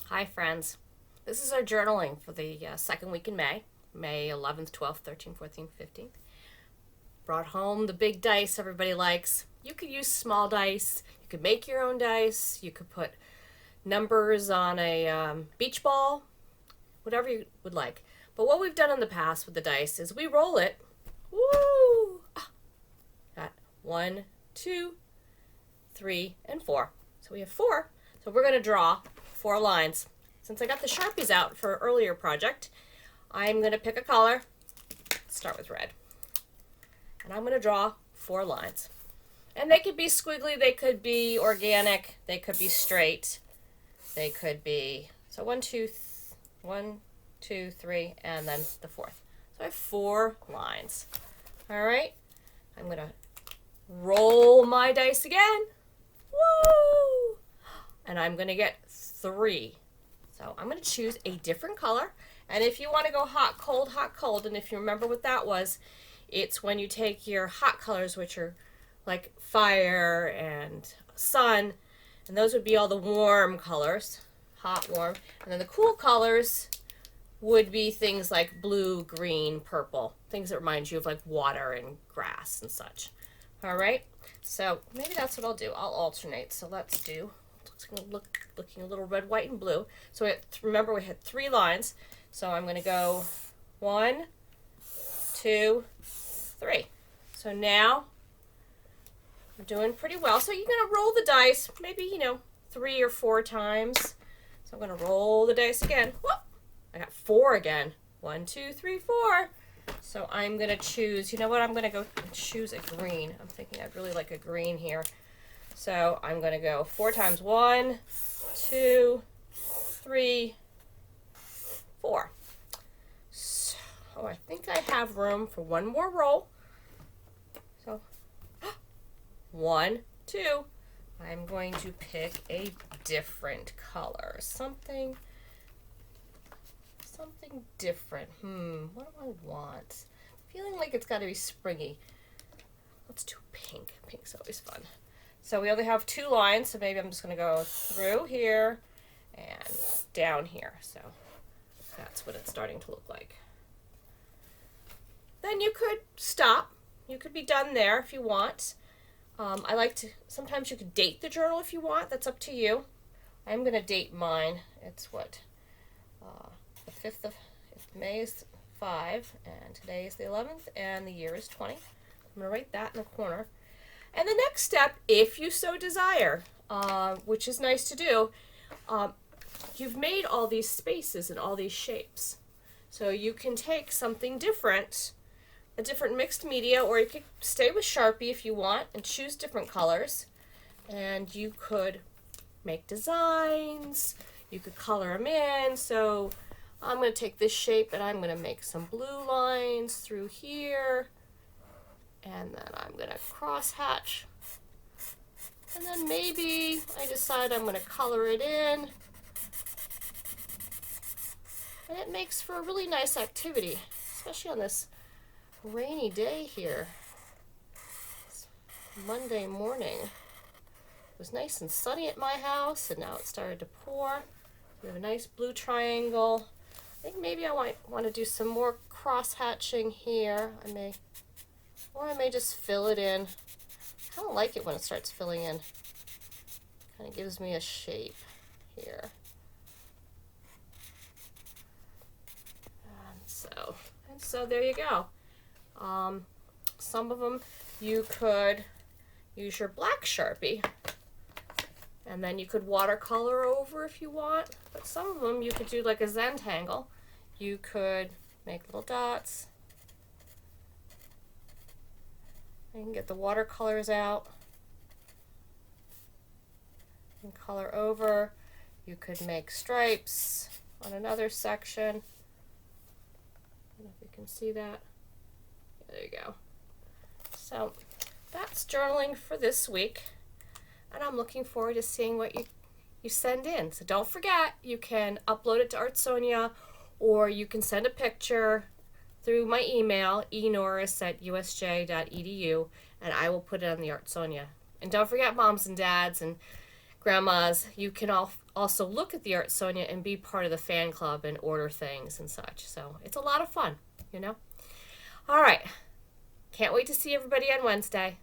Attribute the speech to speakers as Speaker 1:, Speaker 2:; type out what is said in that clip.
Speaker 1: Hi, friends. This is our journaling for the second week in May, May 11th, 12th, 13th, 14th, 15th. Brought home the big dice everybody likes. You could use small dice. You could make your own dice. You could put numbers on a beach ball, whatever you would like. But what we've done in the past with the dice is we roll it. Woo! Got 1, 2, 3, and 4. So we have 4. So we're going to draw 4 lines. Since I got the Sharpies out for an earlier project, I'm going to pick a color. Start with red. And I'm going to draw 4 lines. And they could be squiggly, they could be organic, they could be straight, they could be, so 1, 2, 3, and then the 4th. So I have 4 lines. All right, I'm going to roll my dice again. Woo! And I'm going to get 3. So I'm going to choose a different color. And if you want to go hot, cold, and if you remember what that was, it's when you take your hot colors, which are like fire and sun, and those would be all the warm colors, hot, warm. And then the cool colors would be things like blue, green, purple, things that remind you of like water and grass and such. All right, so maybe that's what I'll do. I'll alternate. So let's do, it's going to looking a little red, white, and blue. So remember we had 3 lines. So I'm going to go 1, 2, 3. So now I'm doing pretty well. So you're going to roll the dice, maybe, 3 or 4 times. So I'm going to roll the dice again. Whoop! I got 4 again. 1, 2, 3, 4. So I'm going to choose, you know what? I'm going to go choose a green. I'm thinking I'd really like a green here. So I'm going to go 4 times. 1, 2, 3, 4. So I think I have room for one more roll. So 1, 2. I'm going to pick a different color. Something different. What do I want? Feeling like it's got to be springy. Let's do pink. Pink's always fun. So we only have 2 lines, so maybe I'm just going to go through here and down here. So that's what it's starting to look like. Then you could stop. You could be done there if you want. I like to, sometimes you could date the journal if you want. That's up to you. I'm going to date mine. It's what? The 5th of May is 5, and today is the 11th, and the year is 20. I'm going to write that in the corner. And the next step, if you so desire, which is nice to do, you've made all these spaces and all these shapes. So you can take something different, a different mixed media, or you could stay with Sharpie if you want and choose different colors. And you could make designs, you could color them in. So I'm going to take this shape and I'm going to make some blue lines through here. And then I'm going to cross hatch. And then maybe I decide I'm going to color it in. And it makes for a really nice activity, especially on this rainy day here. It's Monday morning. It was nice and sunny at my house, and now it started to pour. We have a nice blue triangle. I think maybe I want to do some more cross hatching here. I may just fill it in. I kind of like it when it starts filling in. Kind of gives me a shape here. And so there you go. Some of them you could use your black Sharpie, and then you could watercolor over if you want. But some of them you could do like a Zentangle. You could make little dots. You can get the watercolors out and color over. You could make stripes on another section. I don't know if you can see that. There you go. So that's journaling for this week, and I'm looking forward to seeing what you send in. So don't forget, you can upload it to Artsonia, or you can send a picture through my email, enorris@usj.edu, and I will put it on the Artsonia. And don't forget, moms and dads and grandmas, you can also look at the Art Sonia and be part of the fan club and order things and such. So it's a lot of fun, you know? All right. Can't wait to see everybody on Wednesday.